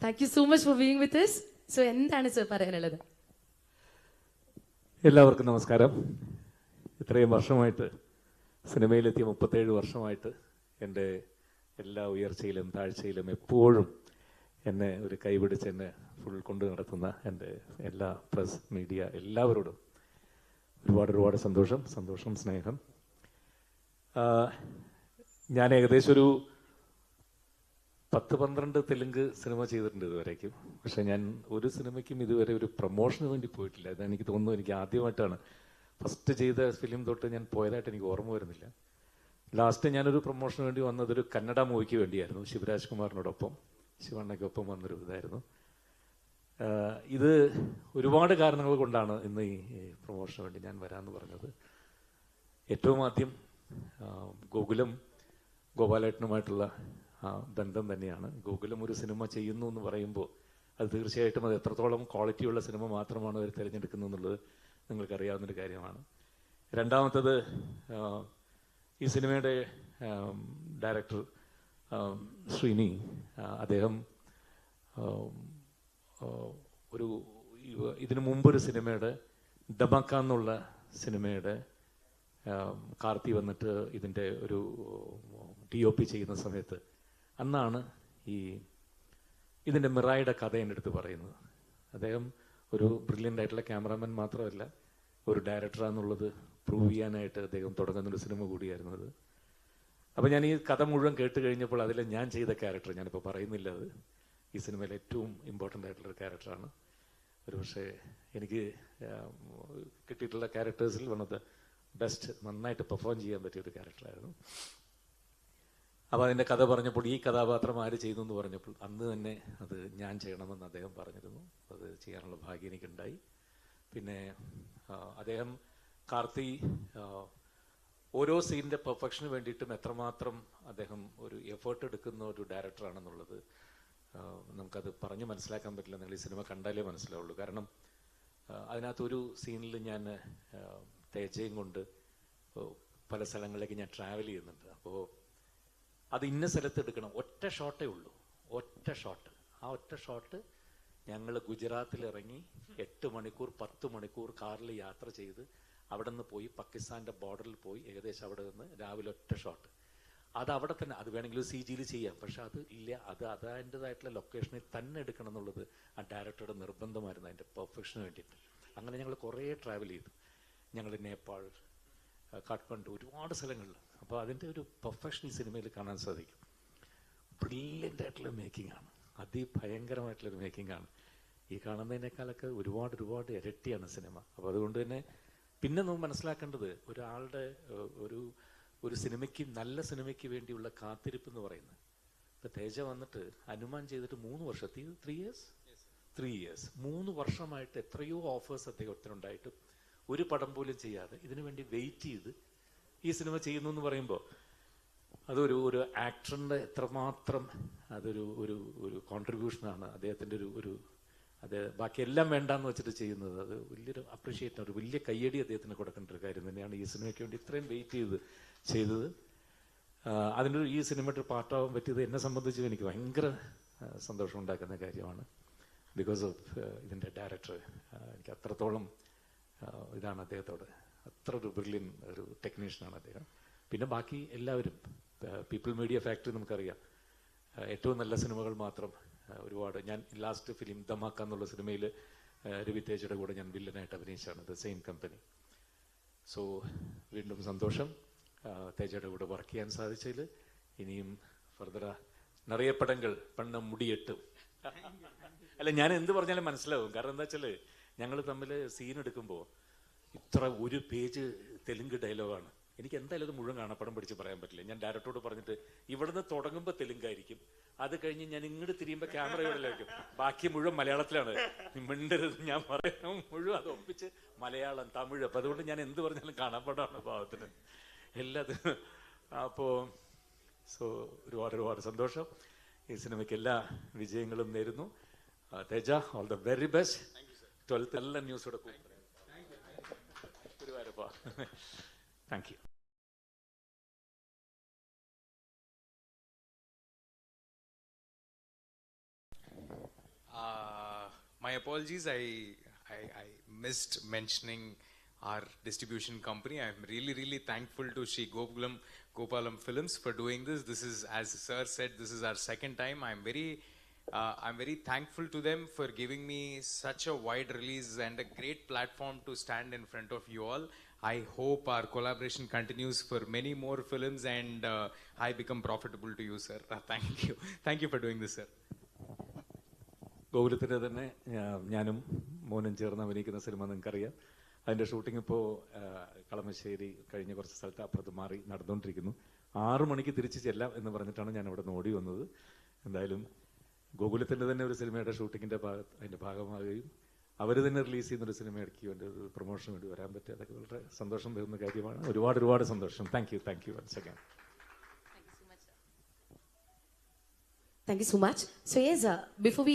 Thank you so much for being with us. So, എന്താണ് sir പറയാനുള്ളത്? എല്ലാവർക്കും നമസ്കാരം. ഇത്രയും വർഷമായിട്ട് സിനിമയിലെത്തിയ 37 വർഷമായിട്ട് എൻ്റെ എല്ലാ ഉയർച്ചയിലും താഴ്ചയിലും എപ്പോഴും എന്നെ ഒരു കൈപിടിച്ച് എന്നെ ഫുൾ കൊണ്ടു നടത്തുന്ന എൻ്റെ എല്ലാ പ്രസ് മീഡിയ എല്ലാവരോടും ഒരുപാട് സന്തോഷം, സ്നേഹം. ഞാൻ ഏകദേശം ഒരു 10-12 തെലുങ്ക് സിനിമ ചെയ്തിട്ടുണ്ട് ഇതുവരേക്കും. പക്ഷെ ഞാൻ ഒരു സിനിമയ്ക്കും ഇതുവരെ ഒരു പ്രൊമോഷന് വേണ്ടി പോയിട്ടില്ല. അതെനിക്ക് തോന്നുന്നു, എനിക്ക് ആദ്യമായിട്ടാണ്. ഫസ്റ്റ് ചെയ്ത ഫിലിം തൊട്ട് ഞാൻ പോയതായിട്ട് എനിക്ക് ഓർമ്മ വരുന്നില്ല. ലാസ്റ്റ് ഞാനൊരു പ്രൊമോഷന് വേണ്ടി വന്നതൊരു കന്നഡ മൂവിക്ക് വേണ്ടിയായിരുന്നു. ശിവരാജ് കുമാറിനോടൊപ്പം, ശിവണ്ണയ്ക്കൊപ്പം വന്നൊരു ഇതായിരുന്നു. ഇത് ഒരുപാട് കാരണങ്ങൾ കൊണ്ടാണ് ഇന്ന് ഈ പ്രൊമോഷന് വേണ്ടി ഞാൻ വരാമെന്ന് പറഞ്ഞത്. ഏറ്റവും ആദ്യം ഗോകുലം ഗോപാലേട്ടനുമായിട്ടുള്ള ബന്ധം തന്നെയാണ്. ഗോകുലം ഒരു സിനിമ ചെയ്യുന്നു എന്ന് പറയുമ്പോൾ അത് തീർച്ചയായിട്ടും അത് എത്രത്തോളം ക്വാളിറ്റിയുള്ള സിനിമ മാത്രമാണ് അവർ തിരഞ്ഞെടുക്കുന്നത് എന്നുള്ളത് നിങ്ങൾക്കറിയാവുന്നൊരു കാര്യമാണ്. രണ്ടാമത്തത്, ഈ സിനിമയുടെ ഡയറക്ടർ ശ്രീനി, അദ്ദേഹം ഇതിനു മുമ്പൊരു സിനിമയുടെ ദമക്ക എന്നുള്ള സിനിമയുടെ കാർത്തി വന്നിട്ട് ഇതിൻ്റെ ഒരു DOP ചെയ്യുന്ന സമയത്ത് അന്നാണ് ഇതിൻ്റെ മിറായുടെ കഥ എൻ്റെ അടുത്ത് പറയുന്നത്. അദ്ദേഹം ഒരു ബ്രില്യൻ്റ് ആയിട്ടുള്ള ക്യാമറാമാൻ മാത്രമല്ല, ഒരു ഡയറക്ടറാണെന്നുള്ളത് പ്രൂവ് ചെയ്യാനായിട്ട് അദ്ദേഹം തുടങ്ങുന്നൊരു സിനിമ കൂടിയായിരുന്നു അത്. അപ്പോൾ ഞാൻ ഈ കഥ മുഴുവൻ കേട്ട് കഴിഞ്ഞപ്പോൾ അതിൽ ഞാൻ ചെയ്ത ക്യാരക്ടർ, ഞാനിപ്പോൾ പറയുന്നില്ല, അത് ഈ സിനിമയിൽ ഏറ്റവും ഇമ്പോർട്ടൻ്റ് ആയിട്ടുള്ളൊരു ക്യാരക്ടറാണ്. ഒരു പക്ഷേ എനിക്ക് കിട്ടിയിട്ടുള്ള ക്യാരക്ടേഴ്സിൽ വൺ ഓഫ് ദ ബെസ്റ്റ്, നന്നായിട്ട് പെർഫോം ചെയ്യാൻ പറ്റിയൊരു ക്യാരക്ടറായിരുന്നു. അപ്പോൾ അതിൻ്റെ കഥ പറഞ്ഞപ്പോൾ, ഈ കഥാപാത്രം ആര് ചെയ്തു എന്ന് പറഞ്ഞപ്പോൾ അന്ന് തന്നെ അത് ഞാൻ ചെയ്യണമെന്ന് അദ്ദേഹം പറഞ്ഞിരുന്നു. അത് ചെയ്യാനുള്ള ഭാഗ്യം എനിക്കുണ്ടായി. പിന്നെ അദ്ദേഹം കാർത്തി ഓരോ സീനിൻ്റെ പെർഫെക്ഷന് വേണ്ടിയിട്ടും എത്രമാത്രം അദ്ദേഹം ഒരു എഫേർട്ട് എടുക്കുന്ന ഒരു ഡയറക്ടറാണെന്നുള്ളത് നമുക്കത് പറഞ്ഞ് മനസ്സിലാക്കാൻ പറ്റില്ല. നിങ്ങൾ ഈ സിനിമ കണ്ടാലേ മനസ്സിലാവുള്ളൂ. കാരണം അതിനകത്തൊരു സീനിൽ ഞാൻ തേജയും കൊണ്ട് പല സ്ഥലങ്ങളിലേക്ക് ഞാൻ ട്രാവൽ ചെയ്യുന്നുണ്ട്. അപ്പോൾ അത് ഇന്ന സ്ഥലത്ത് എടുക്കണം, ഒറ്റ ഷോട്ടേ ഉള്ളൂ, ഒറ്റ ഷോട്ട്. ആ ഒറ്റ ഷോട്ട് ഞങ്ങൾ ഗുജറാത്തിൽ ഇറങ്ങി 8 മണിക്കൂർ 10 മണിക്കൂർ കാറിൽ യാത്ര ചെയ്ത് അവിടെ നിന്ന് പോയി പാകിസ്ഥാൻ്റെ ബോർഡറിൽ പോയി ഏകദേശം അവിടെ നിന്ന് രാവിലെ ഒറ്റ ഷോട്ട്. അത് അവിടെ തന്നെ, അത് വേണമെങ്കിൽ CG ചെയ്യാം, പക്ഷെ അത് ഇല്ല, അത് അതിൻ്റെതായിട്ടുള്ള ലൊക്കേഷനിൽ തന്നെ എടുക്കണം എന്നുള്ളത് ആ ഡയറക്ടറുടെ നിർബന്ധമായിരുന്നു അതിൻ്റെ പെർഫെക്ഷന് വേണ്ടിയിട്ട്. അങ്ങനെ ഞങ്ങൾ കുറേ ട്രാവൽ ചെയ്തു. ഞങ്ങൾ നേപ്പാൾ, കാഠ്മണ്ഡു, ഒരുപാട് സ്ഥലങ്ങളിൽ. അപ്പോൾ അതിൻ്റെ ഒരു പെർഫെക്ഷൻ ഈ സിനിമയിൽ കാണാൻ സാധിക്കും. ബ്രില്യൻ്റ് ആയിട്ടുള്ള മേക്കിംഗ് ആണ്, അതിഭയങ്കരമായിട്ടുള്ളൊരു മേക്കിംഗ് ആണ്. ഈ കാണുന്നതിനേക്കാളൊക്കെ ഒരുപാട് ഇരട്ടിയാണ് സിനിമ. അപ്പോൾ അതുകൊണ്ട് തന്നെ പിന്നെ നമ്മൾ മനസ്സിലാക്കേണ്ടത്, ഒരാളുടെ ഒരു സിനിമയ്ക്ക്, നല്ല സിനിമയ്ക്ക് വേണ്ടിയുള്ള കാത്തിരിപ്പ് എന്ന് പറയുന്നത്. ഇപ്പം തേജ വന്നിട്ട് ഹനുമാൻ ചെയ്തിട്ട് 3 വർഷം, 3 ഇയേഴ്സ് 3 വർഷമായിട്ട് എത്രയോ ഓഫേഴ്സ് അദ്ദേഹത്തിനുണ്ടായിട്ട് ഒരു പടം പോലും ചെയ്യാതെ ഇതിനു വേണ്ടി വെയിറ്റ് ചെയ്ത് ഈ സിനിമ ചെയ്യുന്നു എന്ന് പറയുമ്പോൾ അതൊരു ആക്ടറിൻ്റെ എത്രമാത്രം അതൊരു കോൺട്രിബ്യൂഷനാണ് അദ്ദേഹത്തിൻ്റെ അത് ബാക്കിയെല്ലാം വേണ്ടാന്ന് വെച്ചിട്ട് ചെയ്യുന്നത്. അത് വലിയൊരു അപ്രീഷിയേറ്റ്, ഒരു വലിയ കയ്യടി അദ്ദേഹത്തിന് കൊടുക്കേണ്ട ഒരു കാര്യം തന്നെയാണ്. ഈ സിനിമയ്ക്ക് വേണ്ടി ഇത്രയും വെയിറ്റ് ചെയ്തത് അതിൻ്റെ ഈ സിനിമയുടെ പാർട്ടാവാൻ പറ്റിയത് എന്നെ സംബന്ധിച്ചും എനിക്ക് ഭയങ്കര സന്തോഷം ഉണ്ടാക്കുന്ന കാര്യമാണ്. ബിക്കോസ് ഓഫ് ഇതിൻ്റെ ഡയറക്ടർ, എനിക്ക് അത്രത്തോളം ഇതാണ് അദ്ദേഹത്തോട്, അത്ര ഒരു ബ്രില്യൻ ഒരു ടെക്നീഷ്യനാണ് അദ്ദേഹം. പിന്നെ ബാക്കി എല്ലാവരും, പീപ്പിൾ മീഡിയ ഫാക്ടറി നമുക്കറിയാം, ഏറ്റവും നല്ല സിനിമകൾ മാത്രം ഒരുപാട്. ഞാൻ ലാസ്റ്റ് ഫിലിം ദമാക്ക എന്നുള്ള സിനിമയിൽ രവി തേജയുടെ കൂടെ ഞാൻ വില്ലനായിട്ട് അഭിനയിച്ചാണ്, ദ സെയിം കമ്പനി. സോ വീണ്ടും സന്തോഷം തേജയുടെ കൂടെ വർക്ക് ചെയ്യാൻ സാധിച്ചതിൽ. ഇനിയും ഫർദർ നിറയെ പടങ്ങൾ പണ്ണം മുടിയെട്ടും. അല്ല, ഞാൻ എന്ത് പറഞ്ഞാലും മനസ്സിലാവും. കാരണം എന്താ വെച്ചാൽ ഞങ്ങൾ തമ്മിൽ സീൻ എടുക്കുമ്പോൾ ഇത്ര 1 പേജ് തെലുങ്ക് ഡയലോഗാണ്. എനിക്ക് എന്തായാലും അത് മുഴുവൻ കാണാപ്പടം പിടിച്ച് പറയാൻ പറ്റില്ല. ഞാൻ ഡയറക്ടറോട് പറഞ്ഞിട്ട് ഇവിടുന്ന് തുടങ്ങുമ്പോൾ തെലുങ്കായിരിക്കും, അത് കഴിഞ്ഞ് ഞാൻ ഇങ്ങോട്ട് തിരിയുമ്പോൾ ക്യാമറ ഇവിടെയായിരിക്കും, ബാക്കി മുഴുവൻ മലയാളത്തിലാണ്. മിണ്ടരുത്, ഞാൻ പറയാം മുഴുവൻ അത് ഒപ്പിച്ച് മലയാളം, തമിഴ്. അപ്പം അതുകൊണ്ട് ഞാൻ എന്ത് പറഞ്ഞാലും കാണാപ്പടമാണ് ഭാവത്തിന് എല്ലാത്തിനും. അപ്പോൾ ഒരുപാട് സന്തോഷം. ഈ സിനിമയ്ക്ക് എല്ലാ വിജയങ്ങളും നേരുന്നു. Teja, all the very best. 12th എല്ലാ ന്യൂസോടെ കൂടി Guruvayurappa. Thank you. apologies. I missed mentioning our distribution company. I'm really thankful to Sri Gopalam Films for doing this. This is, as Sir said, this is our second time. I'm very thankful to them for giving me such a wide release and a great platform to stand in front of you all. I hope our collaboration continues for many more films and I become profitable to you, sir. Thank you. Thank you for doing this, sir. ഗോകുലത്തിൻ്റെ തന്നെ ഞാനും മോനും ചേർന്ന് അഭിനയിക്കുന്ന cinema നിങ്ങൾക്കറിയാം. അതിൻ്റെ shooting ഇപ്പോൾ കളമശ്ശേരി കഴിഞ്ഞ കുറച്ച് സ്ഥലത്ത് അപ്പുറത്ത് മാറി നടന്നുകൊണ്ടിരിക്കുന്നു. 6 മണിക്ക് തിരിച്ച് ചെല്ലാം എന്ന് പറഞ്ഞിട്ടാണ് ഞാൻ ഇവിടെ നിന്ന് ഓടി വന്നത്. എന്തായാലും ഗോകുലത്തിൻ്റെ തന്നെ ഒരു സിനിമയുടെ ഷൂട്ടിങ്ങിൻ്റെ അതിൻ്റെ ഭാഗമാകുകയും അവർ തന്നെ റിലീസ് ചെയ്യുന്നൊരു സിനിമ ഇടയ്ക്ക് വേണ്ടി ഒരു പ്രൊമോഷന് വേണ്ടി വരാൻ പറ്റുക, അതൊക്കെ വളരെ സന്തോഷം തരുന്ന കാര്യമാണ്. ഒരുപാട് സന്തോഷം. Thank you once again. Thank you so much. So yes, before we